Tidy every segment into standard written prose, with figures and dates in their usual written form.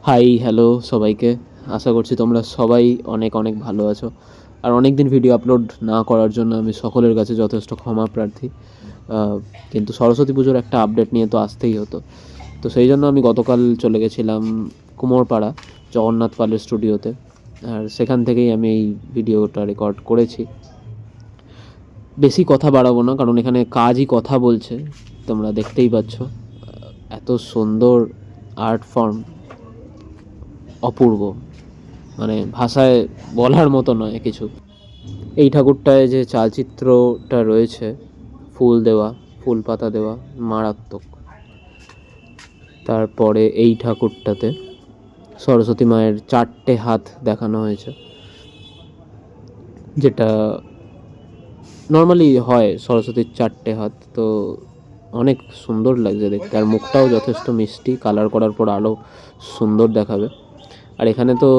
Hi hello সবাইকে। আশা করছি তোমরা সবাই অনেক অনেক ভালো আছো। আর অনেক দিন ভিডিও আপলোড না করার জন্য আমি সকলের কাছে যথেষ্ট ক্ষমা প্রার্থী। কিন্তু সরস্বতী পুজোর একটা আপডেট নিয়ে তো আসতেই হতো। তো সেই জন্য আমি গতকাল চলে গেছিলাম কুমোরপাড়া জগন্নাথ পালের স্টুডিওতে। আর সেখান থেকেই আমি এই ভিডিওটা রেকর্ড করেছি। বেশি কথা বাড়াবো না, কারণ এখানে কাজই কথা বলছে, তোমরা দেখতেই পাচ্ছ। এত সুন্দর আর্ট ফর্ম, অপূর্ব, মানে ভাষায় বলার মতো নয় কিছু। এই ঠাকুরটায় যে চালচিত্রটা রয়েছে, ফুল দেওয়া, ফুল পাতা দেওয়া, মারাত্মক। তারপরে এই ঠাকুরটাতে সরস্বতী মায়ের 4টে হাত দেখানো হয়েছে, যেটা নর্মালি হয় সরস্বতীর 4টে হাত। তো অনেক সুন্দর লাগছে দেখতে, আর মুখটাও যথেষ্ট মিষ্টি, কালার করার পর আরও সুন্দর দেখাবে। আর এখানে তো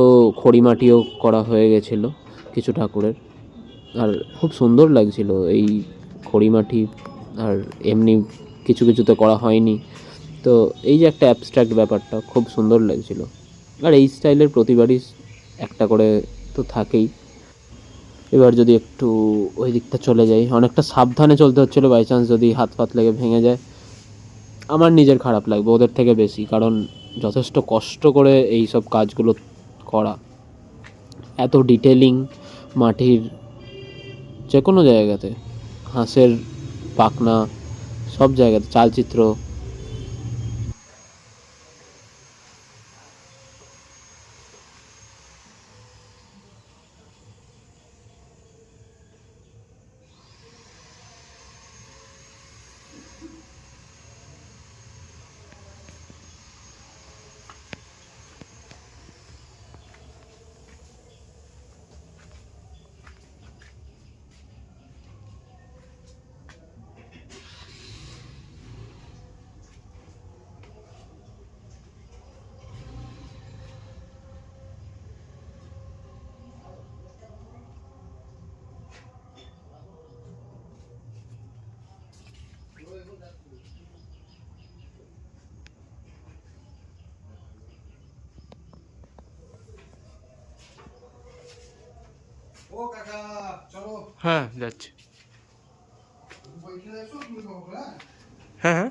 খড়িমাটিও করা হয়ে গেছিলো কিছু ঠাকুরের, আর খুব সুন্দর লাগছিল এই খড়িমাটি। আর এমনি কিছু কিছুতে করা হয়নি। তো এই যে একটা অ্যাবস্ট্রাক্ট ব্যাপারটা খুব সুন্দর লাগছিল। আর এই স্টাইলের প্রতিবারই একটা করে তো থাকেই। এবার যদি একটু ওই দিকটা চলে যাই, অনেকটা সাবধানে চলতে হচ্ছিলো, বাই চান্স যদি হাত পাত লেগে ভেঙে যায় আমার নিজের খারাপ লাগবে ওদের থেকে বেশি, কারণ যথেষ্ট কষ্ট করে এই সব কাজগুলো করা, এত ডিটেলিং, মাটির যে কোনো জায়গাতে, হাঁসের পাখনা, সব জায়গাতে চালচিত্র। হ্যাঁ, যাচ্ছি। হ্যাঁ হ্যাঁ,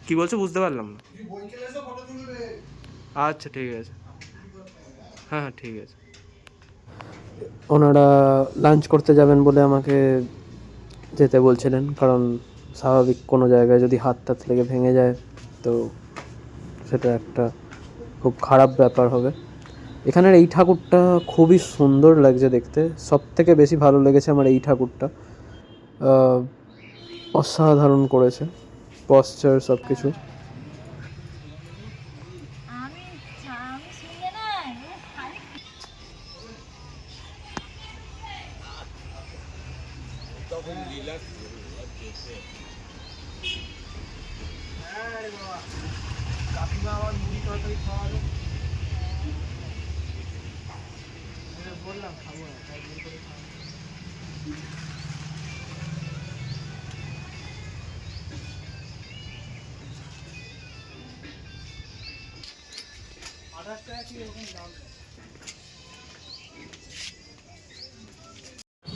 কি বলছো বুঝতে পারলাম না। আচ্ছা ঠিক আছে। হ্যাঁ হ্যাঁ ঠিক আছে। ওনারা লাঞ্চ করতে যাবেন বলে আমাকে যেতে বলছিলেন, কারণ স্বাভাবিক কোনো জায়গায় যদি হাত টাত লেগে ভেঙে যায় তো সেটা একটা খুব খারাপ ব্যাপার হবে। এখানের এই ঠাকুরটা খুবই সুন্দর লাগছে দেখতে, সব থেকে বেশি ভালো লেগেছে আমার এই ঠাকুরটা। অসাধারণ করেছে পশ্চার সব কিছু।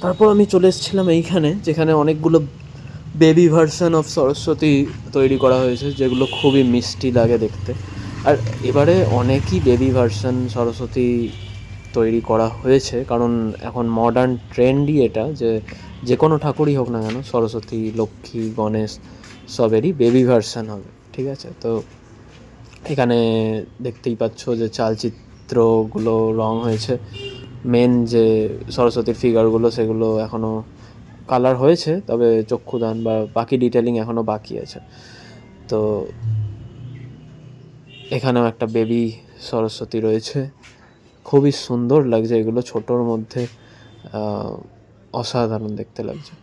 তারপর আমি চলে এসেছিলাম এইখানে, যেখানে অনেকগুলো বেবি ভার্সন অফ সরস্বতী তৈরি করা হয়েছে, যেগুলো খুবই মিষ্টি লাগে দেখতে। আর এবারে অনেকই বেবি ভার্সন সরস্বতী তৈরি করা হয়েছে, কারণ এখন মডার্ন ট্রেন্ডই এটা, যে যে কোনো ঠাকুরই হোক না কেন, সরস্বতী, লক্ষ্মী, গণেশ, সবেরই বেবি ভার্সন হবে। ঠিক আছে, তো এখানে দেখতেই পাচ্ছ যে চালচিত্রগুলো রং হয়েছে। মেন যে সরস্বতীর ফিগারগুলো সেগুলো এখনও কালার হয়েছে, তবে চক্ষুদান বা বাকি ডিটেলিং এখনও বাকি আছে। তো এখানেও একটা বেবি সরস্বতী রয়েছে, খুবই সুন্দর লাগছে এগুলো, ছোটোর মধ্যে অসাধারণ দেখতে লাগছে।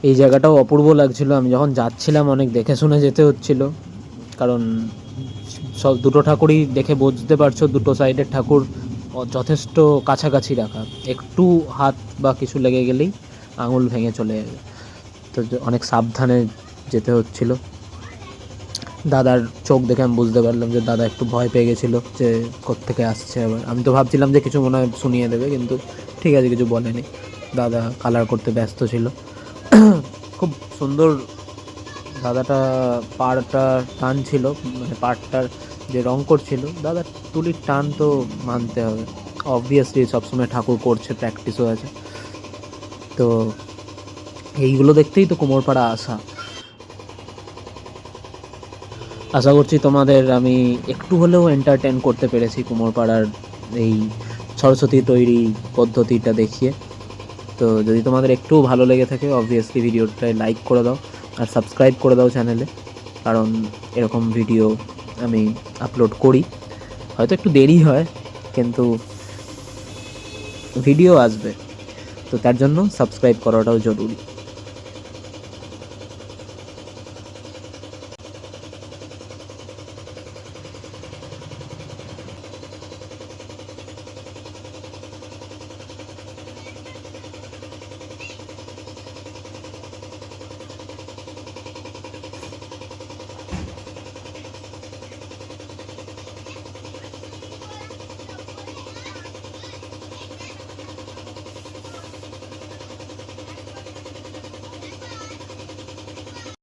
এই জায়গাটাও অপূর্ব লাগছিল। আমি যখন যাচ্ছিলাম অনেক দেখে শুনে যেতে হচ্ছিল, কারণ সব দুটো ঠাকুরই দেখে বুঝতে পারছো দুটো সাইডের ঠাকুর যথেষ্ট কাছাকাছি রাখা, একটু হাত বা কিছু লেগে গেলেই আঙুল ভেঙে চলে যাবে। তো অনেক সাবধানে যেতে হচ্ছিল। দাদার চোখ দেখে আমি বুঝতে পারলাম যে দাদা একটু ভয় পেয়ে গেছিলো যে কোত্থেকে আসছে আবার। আমি তো ভাবছিলাম যে কিছু মনে হয় শুনিয়ে দেবে, কিন্তু ঠিক আছে, কিছু বলেনি। দাদা কালার করতে ব্যস্ত ছিল। খুব সুন্দর দাদাটা পাড়টা টান ছিল, মানে পাড়টার যে রং করছিল দাদা, তুলির টান তো মানতে হবে, অবভিয়াসলি সবসময় ঠাকুর করছে, প্র্যাকটিসও আছে। তো এইগুলো দেখতেই তো কুমোরপাড়া আসা। আশা করছি তোমাদের আমি একটু হলেও এন্টারটেন করতে পেরেছি কুমোরপাড়ার এই সরস্বতী তৈরি পদ্ধতিটা দেখিয়ে। তো যদি তোমাদের একটু ভালো লেগে থাকে অবভিয়াসলি ভিডিওটায় লাইক করে দাও আর সাবস্ক্রাইব করে দাও চ্যানেলে, কারণ এরকম ভিডিও আমি আপলোড করি। হয়তো একটু দেরি হয়, কিন্তু ভিডিও আসবে, তো তার জন্য সাবস্ক্রাইব করাটাও জরুরি।